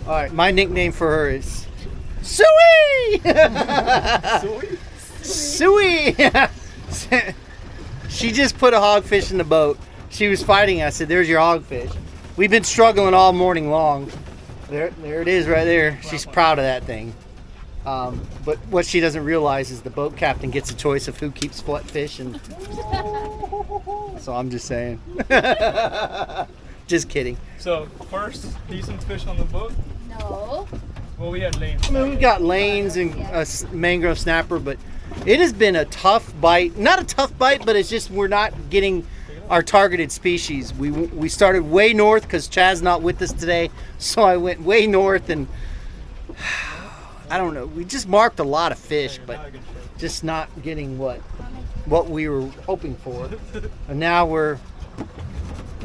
All right, my nickname for her is Suey. Suey. She just put a hogfish in the boat. She was fighting. I said, "There's your hogfish." We've been struggling all morning long. There it is right there. She's proud of that thing. But what she doesn't realize is the boat captain gets a choice of who keeps what fish, and so I'm just saying. Just kidding. So first decent fish on the boat? No. Well, we had lanes. I mean, we've got lanes and a mangrove snapper, but it has been a tough bite. Not a tough bite, but it's just we're not getting our targeted species. We started way north because Chad's not with us today, so I went way north, and I don't know. We just marked a lot of fish, but just not getting what we were hoping for. And now we're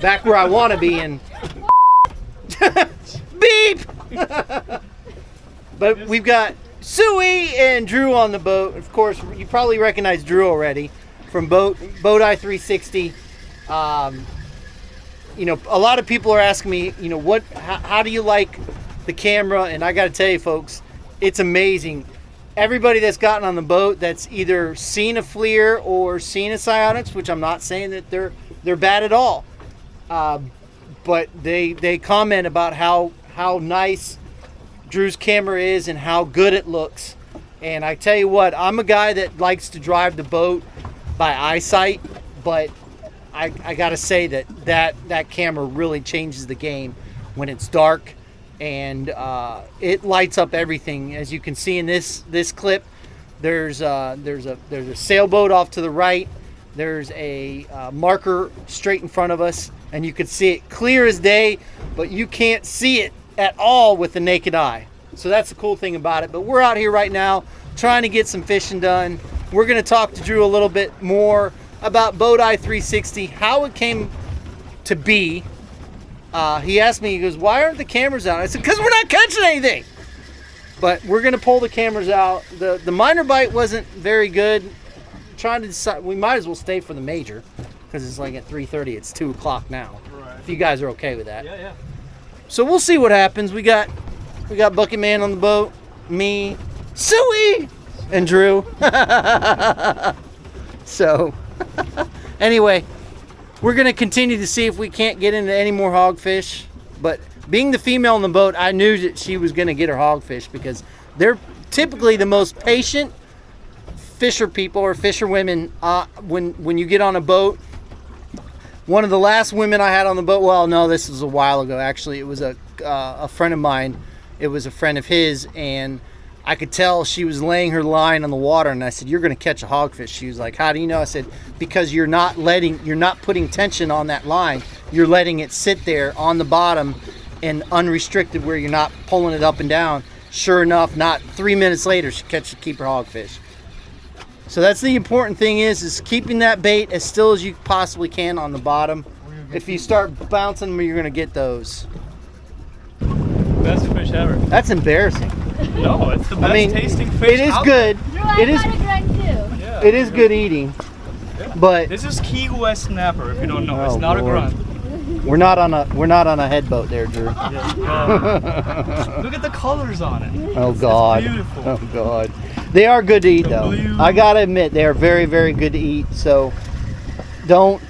back where I want to be, and beep. But we've got Suey and Dhru on the boat. Of course, you probably recognize Dhru already from Boateye 360. You know, a lot of people are asking me, you know, how do you like the camera? And I got to tell you, folks, it's amazing. Everybody that's gotten on the boat that's either seen a FLIR or seen a Cyonix, which I'm not saying that they're bad at all, but they comment about how nice Dhru's camera is and how good it looks. And I tell you what, I'm a guy that likes to drive the boat by eyesight, but I gotta say that camera really changes the game when it's dark, and it lights up everything. As you can see in this clip, there's a sailboat off to the right. There's a marker straight in front of us, and you can see it clear as day, but you can't see it at all with the naked eye. So that's the cool thing about it. But we're out here right now trying to get some fishing done. We're going to talk to Dhru a little bit more about Boateye 360, how it came to be. He asked me, he goes, "Why aren't the cameras out?" I said, "Because we're not catching anything." But we're going to pull the cameras out. The minor bite wasn't very good. Trying to decide, we might as well stay for the major because it's like at 3:30. It's 2 o'clock now. Right. If you guys are okay with that. Yeah. So we'll see what happens. We got Bucket Man on the boat, me, Suey, and Dhru. So anyway, we're gonna continue to see if we can't get into any more hogfish. But being the female on the boat, I knew that she was gonna get her hogfish because they're typically the most patient fisher people or fisher women when you get on a boat. One of the last women I had on the boat, well, no, this was a while ago actually. It was a friend of mine. It was a friend of his, and I could tell she was laying her line on the water, and I said, "You're going to catch a hogfish." She was like, "How do you know?" I said, "Because you're not putting tension on that line. You're letting it sit there on the bottom and unrestricted where you're not pulling it up and down." Sure enough, not 3 minutes later, she keep her hogfish. So that's the important thing is keeping that bait as still as you possibly can on the bottom. If you start bouncing them, you're going to get those. Best fish ever. That's embarrassing. No, it's the best tasting fish. It is good. It is. Yeah, it is good eating. Yeah. But this is Key West snapper. If you don't know, it's not Lord. a grunt. We're not on a head boat there, Dhru. Yeah. Look at the colors on it. Oh God. It's beautiful. Oh God. They are good to eat though. Blue. I gotta admit they are very, very good to eat. So don't.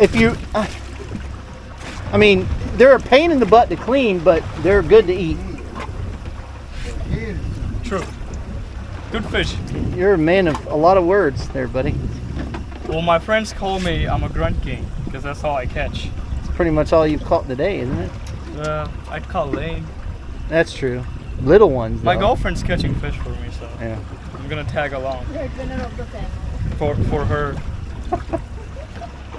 If you, I mean, they're a pain in the butt to clean, but they're good to eat. True. Good fish. You're a man of a lot of words there, buddy. Well, my friends call me I'm a grunt king because that's all I catch. It's pretty much all you've caught today, isn't it? I'd call lane. That's true. Little ones, though. My girlfriend's catching fish for me, so yeah. I'm gonna tag along. You're winner of the family. For her.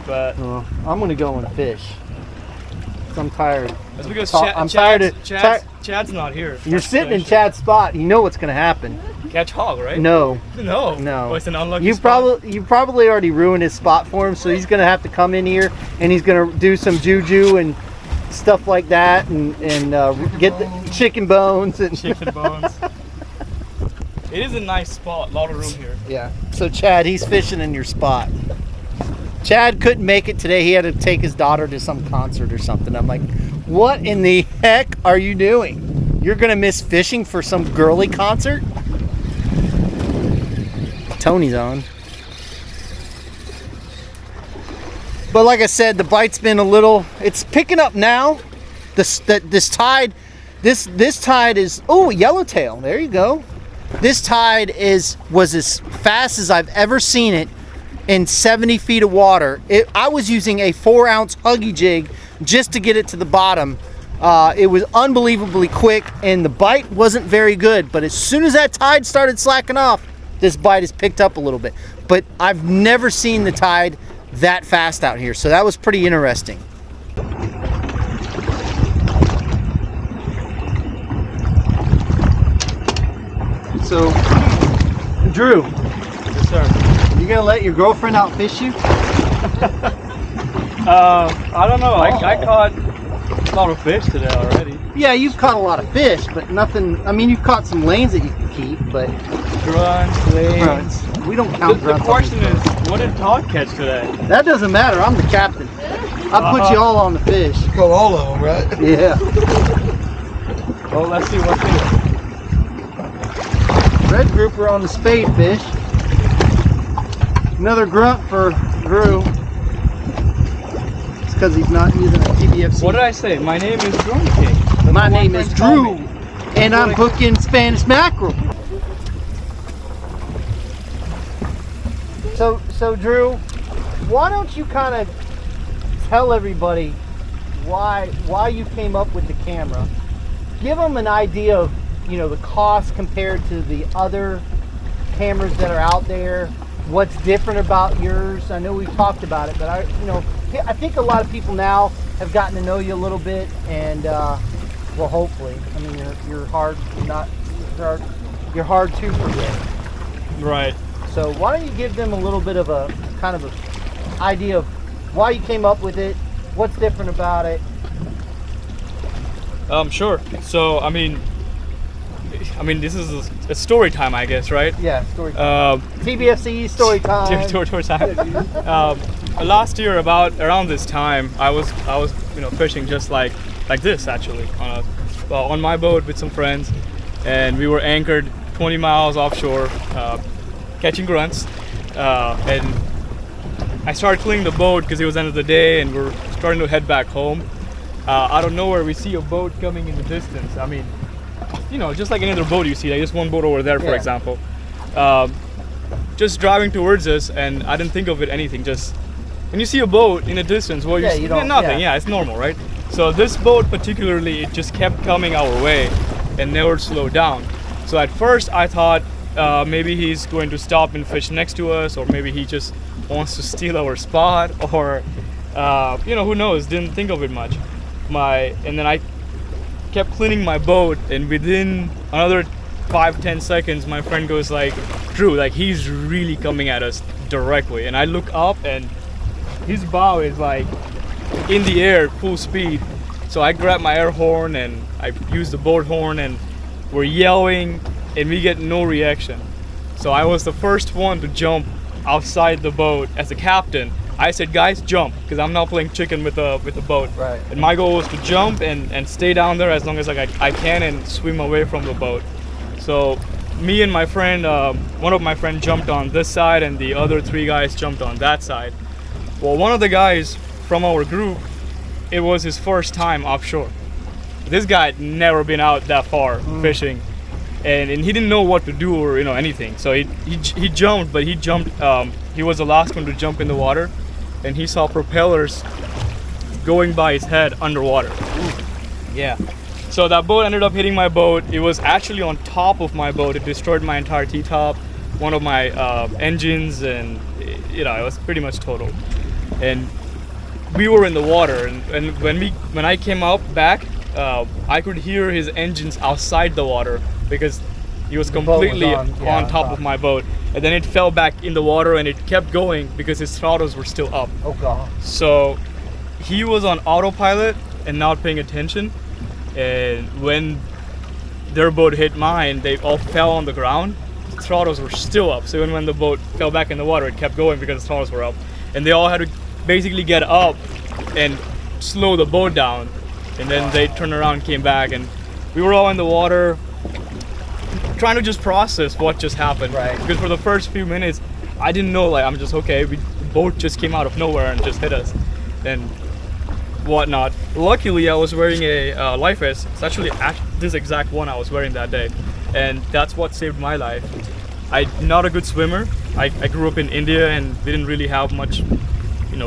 But well, I'm gonna go and fish. I'm tired. That's because Chad's not here. You're sitting in Chad's spot. You know what's gonna happen. Catch hog, right? No. No. Oh, it's an unlucky you spot. You probably already ruined his spot for him, so he's gonna have to come in here and he's gonna do some juju and stuff like that, and get the chicken bones and chicken bones. It is a nice spot. A lot of room here. Yeah. So Chad, he's fishing in your spot. Chad couldn't make it today. He had to take his daughter to some concert or something. I'm like, what in the heck are you doing? You're gonna miss fishing for some girly concert? Tony's on. But like I said, the bite's been a little, it's picking up now. This tide is, oh, yellowtail, there you go. This tide was as fast as I've ever seen it in 70 feet of water. I was using a 4-ounce Huggy jig just to get it to the bottom. It was unbelievably quick, and the bite wasn't very good, but as soon as that tide started slacking off, this bite has picked up a little bit. But I've never seen the tide that fast out here, so that was pretty interesting. So, Drew. Yes, sir. You gonna let your girlfriend outfish you? I don't know. I caught a lot of fish today already. Yeah, you've caught a lot of fish, but nothing. I mean, you've caught some lanes that you can keep, but Grunts, lanes. we don't count The grunts. question is, what did Todd catch today? That doesn't matter. I'm the captain. I put you all on the fish. Caught all of them, right? Yeah. Well, let's see what's in it. Red grouper on the spade fish. Another grunt for Dhru. It's because he's not using a TBFC. What did I say? My name is Drone King. That's My what name is friends call Dhru, me. and I'm hooking Spanish mackerel. So Dhru, why don't you kind of tell everybody why you came up with the camera? Give them an idea of, you know, the cost compared to the other cameras that are out there. What's different about yours? I know we've talked about it, but I think a lot of people now have gotten to know you a little bit, and well, hopefully. I mean, you're hard to forget. Right. So why don't you give them a little bit of a kind of a idea of why you came up with it, what's different about it? Sure. So, I mean, this is a story time, I guess, right? Yeah, story time. TBFC story time. Story time. Last year, around this time, I was fishing just like this actually on my boat with some friends, and we were anchored 20 miles offshore, catching grunts, and I started cleaning the boat because it was end of the day, and we're starting to head back home. Out of nowhere, we see a boat coming in the distance. I mean, just like any other boat you see, like just one boat over there, for example, just driving towards us, and I didn't think of it anything. Just when you see a boat in the distance, well, you don't nothing. Yeah, it's normal, right? So this boat particularly, it just kept coming our way and never slowed down. So at first, I thought maybe he's going to stop and fish next to us, or maybe he just wants to steal our spot, or who knows? Didn't think of it much. And then I kept cleaning my boat, and within another 5-10 seconds, my friend goes like, "Dhru, like he's really coming at us directly." And I look up, and his bow is like in the air, full speed. So I grab my air horn and I use the boat horn, and we're yelling, and we get no reaction. So I was the first one to jump outside the boat as a captain. I said, "Guys, jump," because I'm not playing chicken with the boat. Right. And my goal was to jump and stay down there as long as I can and swim away from the boat. So me and my friend, one of my friends jumped on this side, and the other 3 guys jumped on that side. Well, one of the guys from our group, it was his first time offshore. This guy had never been out that far fishing, and he didn't know what to do or anything. So he jumped, but he jumped. He was the last one to jump in the water, and he saw propellers going by his head underwater. Yeah. So that boat ended up hitting my boat. It was actually on top of my boat. It destroyed my entire T-top, one of my engines, and it was pretty much total. And we were in the water, and when I came out back, I could hear his engines outside the water because he was completely on top of my boat. And then it fell back in the water, and it kept going because his throttles were still up. Oh God. So he was on autopilot and not paying attention. And when their boat hit mine, they all fell on the ground. The throttles were still up. So even when the boat fell back in the water, it kept going because the throttles were up. and they all had to basically get up and slow the boat down, and then they turned around and came back, and we were all in the water trying to just process what just happened. Right. Because for the first few minutes, I didn't know, like, I'm just okay. The boat just came out of nowhere and just hit us, and whatnot. Luckily, I was wearing a life vest. It's actually this exact one I was wearing that day, and that's what saved my life. I'm not a good swimmer. I grew up in India, and we didn't really have much,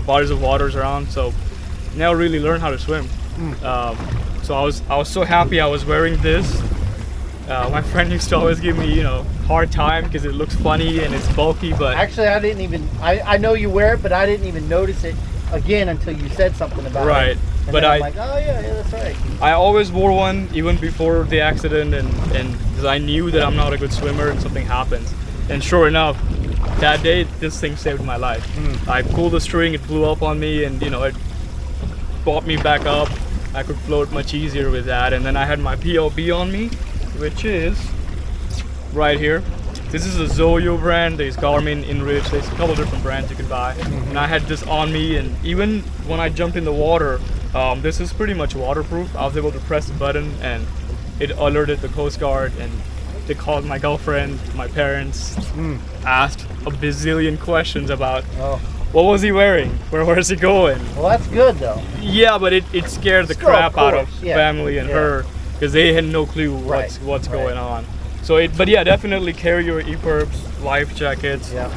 bodies of waters around, so never really learned how to swim. So I was so happy I was wearing this. My friend used to always give me, hard time because it looks funny and it's bulky, but Actually, I didn't even. I know you wear it, but I didn't even notice it again until you said something about it. Right. And But then I'm I- like, oh yeah, that's right. I always wore one even before the accident, and because I knew that I'm not a good swimmer and something happens. And sure enough, that day this thing saved my life. I pulled the string, it blew up on me, and it brought me back up. I could float much easier with that. And then I had my PLB on me, which is right here. This is a Zoyo brand. There's Garmin, Inrich. There's a couple different brands you can buy. And I had this on me, and even when I jumped in the water, this is pretty much waterproof. I was able to press the button, and it alerted the Coast Guard, and they called my girlfriend, my parents, asked a bazillion questions about Oh, what was he wearing, where's he going. well, that's good though. Yeah, but it scared the Still, of crap out of course, yeah. family and Yeah. her, because they had no clue Right, what's right. going on. So but yeah, definitely carry your EPIRBs, life jackets. Yeah.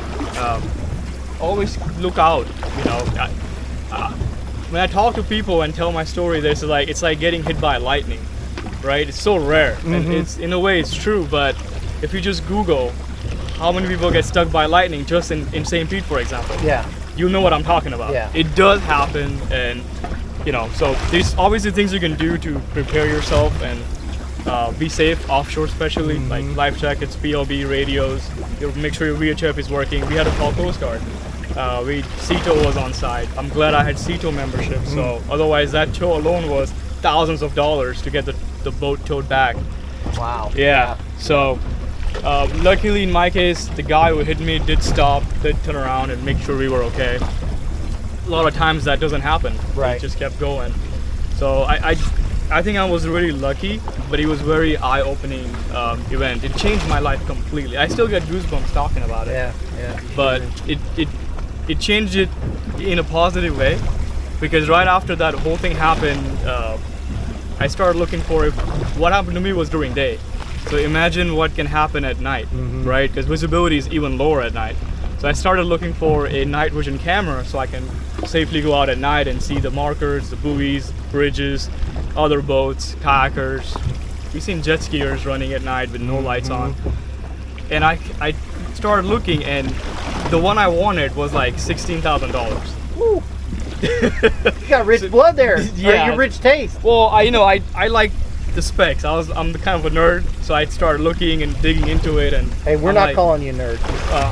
Always look out. When I talk to people and tell my story, it's like getting hit by lightning, right? It's so rare, and it's in a way it's true. But if you just Google how many people get stuck by lightning just in St. Pete, for example, Yeah. you know what I'm talking about. Yeah. It does happen, and so there's obviously things you can do to prepare yourself and be safe offshore, especially like life jackets, PLB, radios. Make sure your VHF is working. We had to call Coast Guard. CETO was on site. I'm glad I had CETO membership. So otherwise, that tow alone was thousands of dollars to get the boat towed back. Wow. Yeah. So luckily in my case, the guy who hit me did stop, did turn around and make sure we were okay. A lot of times that doesn't happen. Right. It just kept going. So I think I was really lucky, but it was very eye-opening event. It changed my life completely. I still get goosebumps talking about it. Yeah. Yeah. But it changed it in a positive way, because right after that whole thing happened, I started looking for if what happened to me was during day. So imagine what can happen at night, right? Because visibility is even lower at night. So I started looking for a night vision camera so I can safely go out at night and see the markers, the buoys, bridges, other boats, kayakers. We've seen jet skiers running at night with no lights on. And I started looking, and the one I wanted was like $16,000. Woo. You got rich blood there. Yeah. Or your rich taste. Well, I like the specs. I'm the kind of a nerd, so I started looking and digging into it. And Hey, we're I'm not like, calling you a nerd.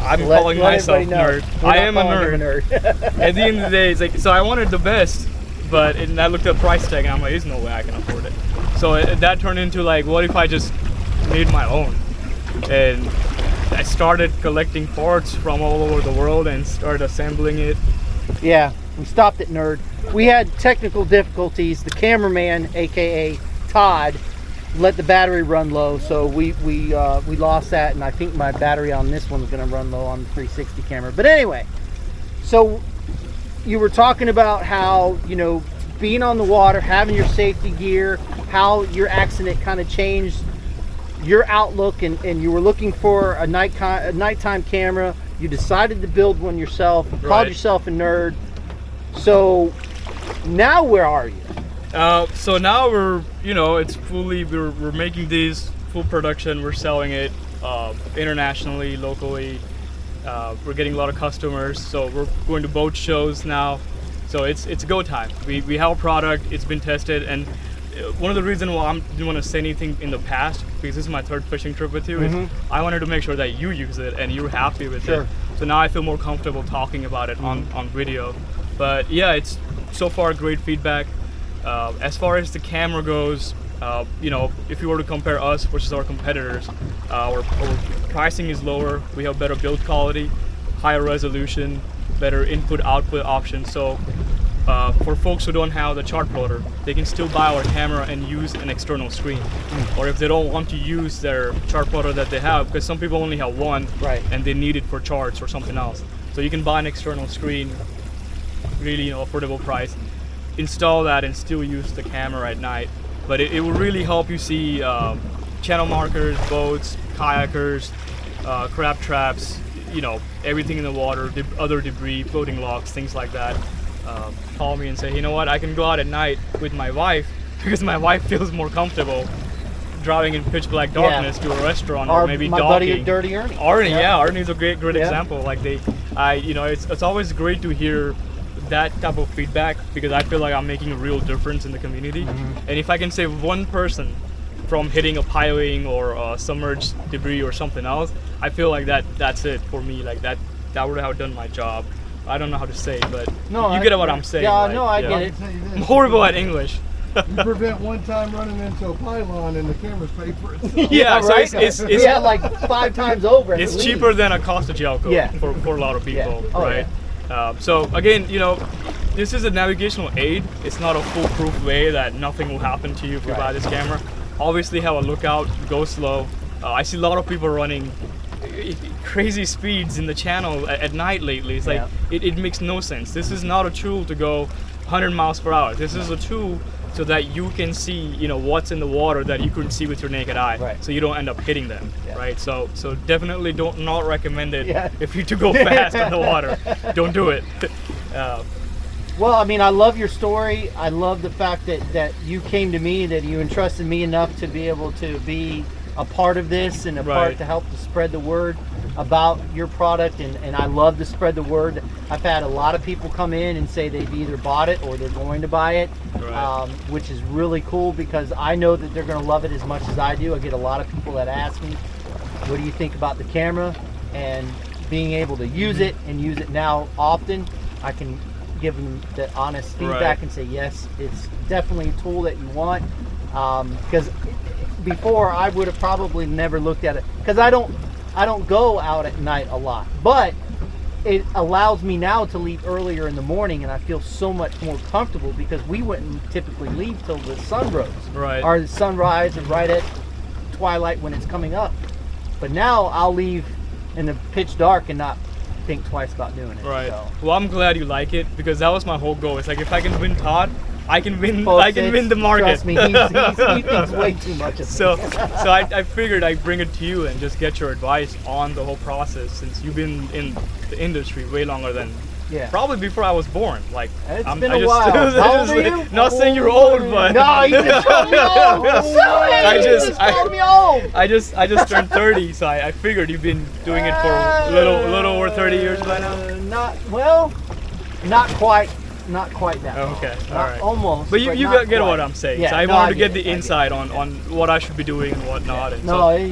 I'm Let calling myself everybody know. nerd. We're I not am a calling him nerd. At the end of the day, it's like, so I wanted the best, and I looked at price tag and I'm like, there's no way I can afford it. So that turned into like, what if I just made my own? And I started collecting parts from all over the world and started assembling it. Yeah, we stopped at nerd. We had technical difficulties. The cameraman, aka Todd, let the battery run low, so we lost that, and I think my battery on this one's going to run low on the 360 camera. But anyway, so you were talking about how, being on the water, having your safety gear, how your accident kind of changed your outlook, and you were looking for a nighttime camera. You decided to build one yourself, called Right. yourself a nerd. So now where are you? So now we're making these full production. We're selling it internationally, locally. We're getting a lot of customers. So we're going to boat shows now. So it's go time. We have a product. It's been tested, and one of the reasons why I didn't want to say anything in the past, because this is my third fishing trip with you, is I wanted to make sure that you use it and you're happy with Sure. it. So now I feel more comfortable talking about it on video. But yeah, it's so far great feedback. As far as the camera goes, if you were to compare us versus our competitors, our pricing is lower. We have better build quality, higher resolution, better input-output options. So for folks who don't have the chart plotter, they can still buy our camera and use an external screen. Or if they don't want to use their chart plotter that they have, because some people only have one, Right. and they need it for charts or something else. So you can buy an external screen, really affordable price, install that and still use the camera at night. But it will really help you see channel markers, boats, kayakers, crab traps, everything in the water, other debris, floating logs, things like that. Call me and say, you know what, I can go out at night with my wife because my wife feels more comfortable driving in pitch black darkness to a restaurant or maybe my docking. buddy Dirty Ernie. Ernie's a great example. Like it's always great to hear that type of feedback because I feel like I'm making a real difference in the community. And if I can save one person from hitting a piling or submerged debris or something else, I feel like that's it for me. Like that would have done my job. I don't know how to say it, but you get what I'm saying. Yeah, like, no, I get it. I'm horrible at English. You prevent one time running into a pylon and the camera's paid for itself. Yeah, so right? it's yeah, like 5 times over. at it's least. cheaper than a Costa gel coat Yeah. for a lot of people, Yeah. Oh, right? So again, this is a navigational aid. It's not a foolproof way that nothing will happen to you if you buy this camera. Obviously, have a lookout, go slow. I see a lot of people running crazy speeds in the channel at night lately. It's like it makes no sense. This is not a tool to go 100 miles per hour. This is a tool so that you can see, what's in the water that you couldn't see with your naked eye. Right. So you don't end up hitting them, right? So definitely not recommend it Yeah. if you to go fast in the water. Don't do it. Well, I mean, I love your story. I love the fact that you came to me, that you entrusted me enough to be able to be a part of this and a part to help to spread the word about your product. And I love to spread the word. I've had a lot of people come in and say they've either bought it or they're going to buy it, which is really cool because I know that they're going to love it as much as I do. I get a lot of people that ask me, what do you think about the camera? And being able to use it and use it now often, I can give them the honest feedback and say, yes, it's definitely a tool that you want. Because before I would have probably never looked at it because I don't go out at night a lot, but it allows me now to leave earlier in the morning and I feel so much more comfortable because we wouldn't typically leave till the sun rose or the sunrise and right at twilight when it's coming up. But now I'll leave in the pitch dark and not think twice about doing it. Right. So. Well, I'm glad you like it because that was my whole goal. It's like if I can win Todd, I can win. Folks, I can win the market. Trust me, he thinks way too much of me. So I figured I'd bring it to you and just get your advice on the whole process since you've been in the industry way longer than probably before I was born. Like it's been a while. How old are you? Not saying you're old, but no, you just called me old. I just turned 30, so I figured you've been doing it for a little over 30 years by now. Not quite that long. Okay, all right. Almost. But you get what I'm saying. Yeah, so I wanted to get the insight on what I should be doing and whatnot. And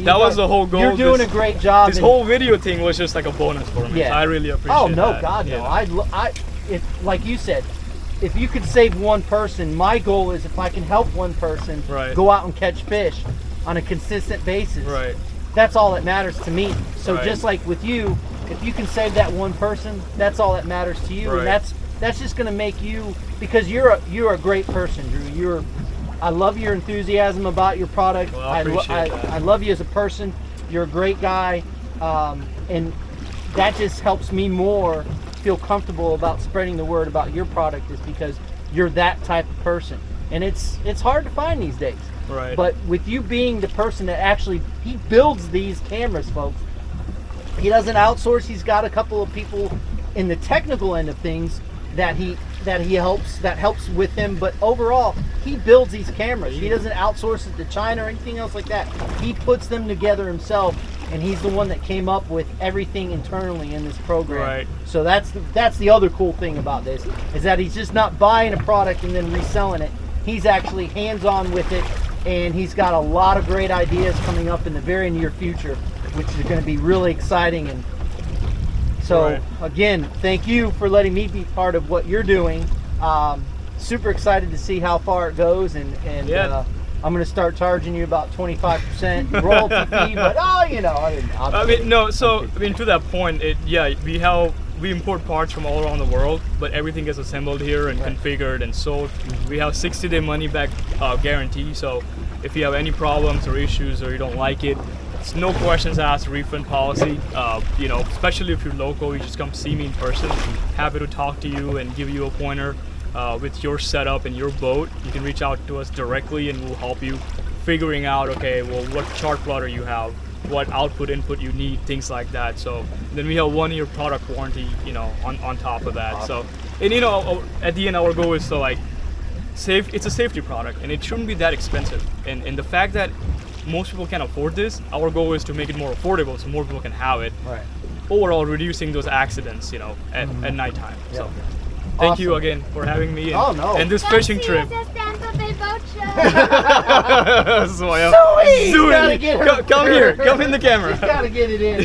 that was the whole goal. You're doing a great job. This whole video thing was just like a bonus for me. Yeah. So I really appreciate it. Oh no, that. God no. If like you said, if you could save one person, my goal is if I can help one person go out and catch fish on a consistent basis. Right. That's all that matters to me. So just like with you, if you can save that one person, that's all that matters to you, and that's just going to make you, because you're a great person, Dhru. I love your enthusiasm about your product. Well, I appreciate that. I love you as a person. You're a great guy, and that just helps me more feel comfortable about spreading the word about your product, is because you're that type of person, and it's hard to find these days. Right. But with you being the person that actually he builds these cameras, folks. He doesn't outsource. He's got a couple of people in the technical end of things that he helps with him, but overall he builds these cameras. He doesn't outsource it to China or anything else like that. He puts them together himself, and he's the one that came up with everything internally in this program. Right. So that's the other cool thing about this, is that he's just not buying a product and then reselling it. He's actually hands-on with it, and he's got a lot of great ideas coming up in the very near future, which is going to be really exciting. And so again, thank you for letting me be part of what you're doing. Super excited to see how far it goes, and I'm going to start charging you about 25% royalty fee, but to that point, we have we import parts from all around the world, but everything is assembled here and configured and sold. We have 60-day money back guarantee, so if you have any problems or issues or you don't like it, it's no questions asked refund policy. You know, especially if you're local, you just come see me in person. Happy to talk to you and give you a pointer with your setup and your boat. You can reach out to us directly and we'll help you figuring out, okay, well, what chart plotter you have, what output input you need, things like that. So then we have 1-year product warranty, you know, on top of that. Awesome. So, and you know, at the end, our goal is to like it's a safety product and it shouldn't be that expensive. And the fact that most people can afford this, our goal is to make it more affordable so more people can have it. Right. Overall, reducing those accidents, you know, at nighttime. Yep. So thank you again for having me and this fishing trip. Tampa Bay Boat Show. Come here, come in the camera. She's gotta get it in.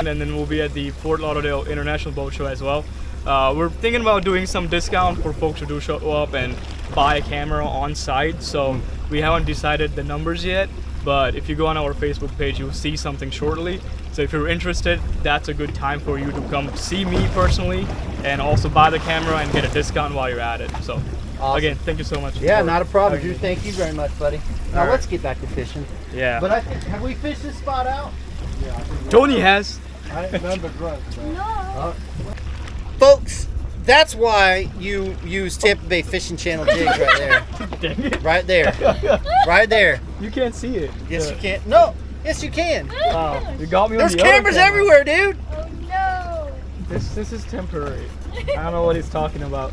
And then we'll be at the Fort Lauderdale International Boat Show as well. We're thinking about doing some discount for folks who do show up and buy a camera on site. So we haven't decided the numbers yet, but if you go on our Facebook page, you'll see something shortly. So if you're interested, that's a good time for you to come see me personally and also buy the camera and get a discount while you're at it. So awesome. Again, thank you so much. Yeah, not a problem, Drew. Thank you very much, buddy. Now let's get back to fishing. Yeah. But I think, have we fished this spot out? Yeah, I think Tony has. I ain't none but grunts, man. No. Folks, that's why you use Tampa Bay Fishing Channel jigs right there. Dang it. Right there. Right there. You can't see it. Yes, you can. No. Yes, you can. Wow. You got me on There's the other cameras camera. everywhere, dude. Oh no. This is temporary. I don't know what he's talking about.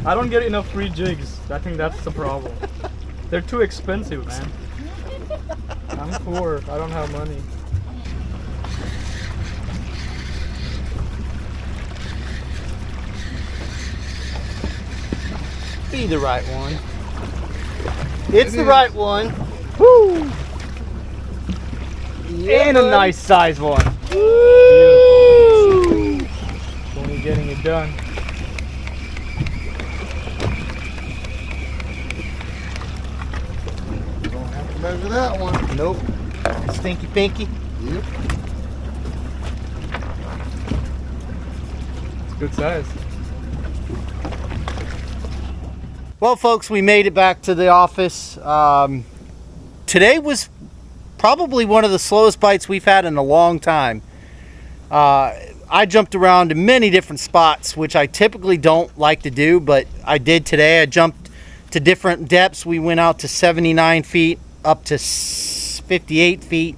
I don't get enough free jigs. I think that's the problem. They're too expensive, man. I'm poor. I don't have money. Be the right one. It's the right one. Woo! And a nice size one. Woo! Only getting it done. Don't have to measure that one. Nope. Stinky pinky. Yep. It's a good size. Well, folks, we made it back to the office. Today was probably one of the slowest bites we've had in a long time. I jumped around to many different spots, which I typically don't like to do, but I did today. I jumped to different depths. We went out to 79 feet, up to 58 feet.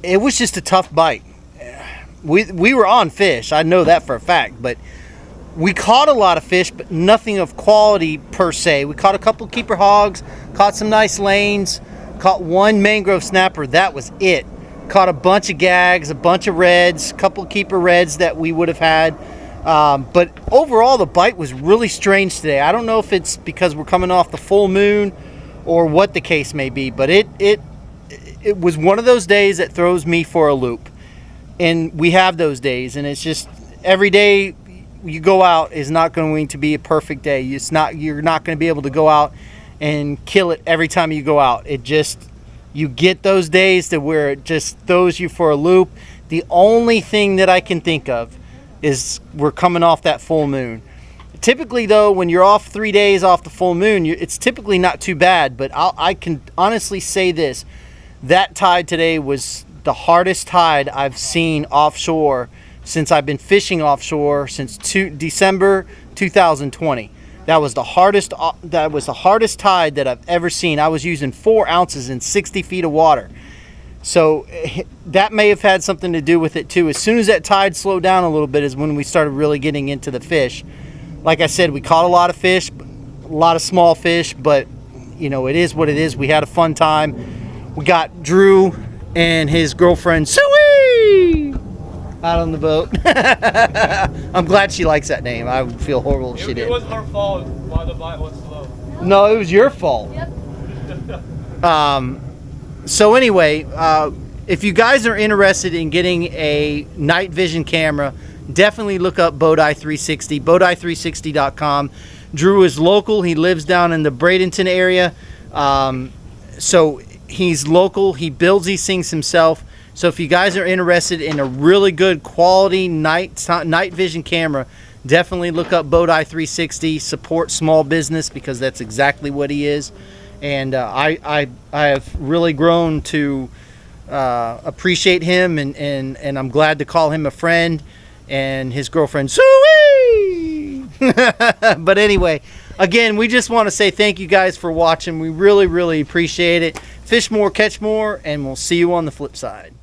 It was just a tough bite. We were on fish. I know that for a fact, but we caught a lot of fish, but nothing of quality per se. We caught a couple keeper hogs, caught some nice lanes, caught one mangrove snapper. That was it. Caught a bunch of gags, a bunch of reds, a couple keeper reds that we would have had. But overall, the bite was really strange today. I don't know if it's because we're coming off the full moon or what the case may be, but it was one of those days that throws me for a loop. And we have those days, and it's just every day you go out is not going to be a perfect day. You're not going to be able to go out and kill it every time you go out. You get those days to where it just throws you for a loop. The only thing that I can think of is we're coming off that full moon. Typically, though, when you're off 3 days off the full moon, it's typically not too bad. But I can honestly say this: that tide today was the hardest tide I've seen offshore since I've been fishing offshore since December 2020. That was the hardest tide that I've ever seen. I was using 4 ounces in 60 feet of water. So that may have had something to do with it too. As soon as that tide slowed down a little bit is when we started really getting into the fish. Like I said, we caught a lot of fish, a lot of small fish, but you know, it is what it is. We had a fun time. We got Dhru and his girlfriend Suey out on the boat. I'm glad she likes that name. I would feel horrible if she didn't. It was her fault why the bite was slow. No, it was your fault. Yep. So anyway, if you guys are interested in getting a night vision camera, definitely look up Boateye 360, boateye360.com. Dhru is local. He lives down in the Bradenton area. So He's local. He builds these things himself. So if you guys are interested in a really good quality night vision camera, definitely look up Boateye 360. Support small business, because that's exactly what he is. And I have really grown to appreciate him, and I'm glad to call him a friend, and his girlfriend Suey. But anyway, again, we just want to say thank you guys for watching. We really, really appreciate it. Fish more, catch more, and we'll see you on the flip side.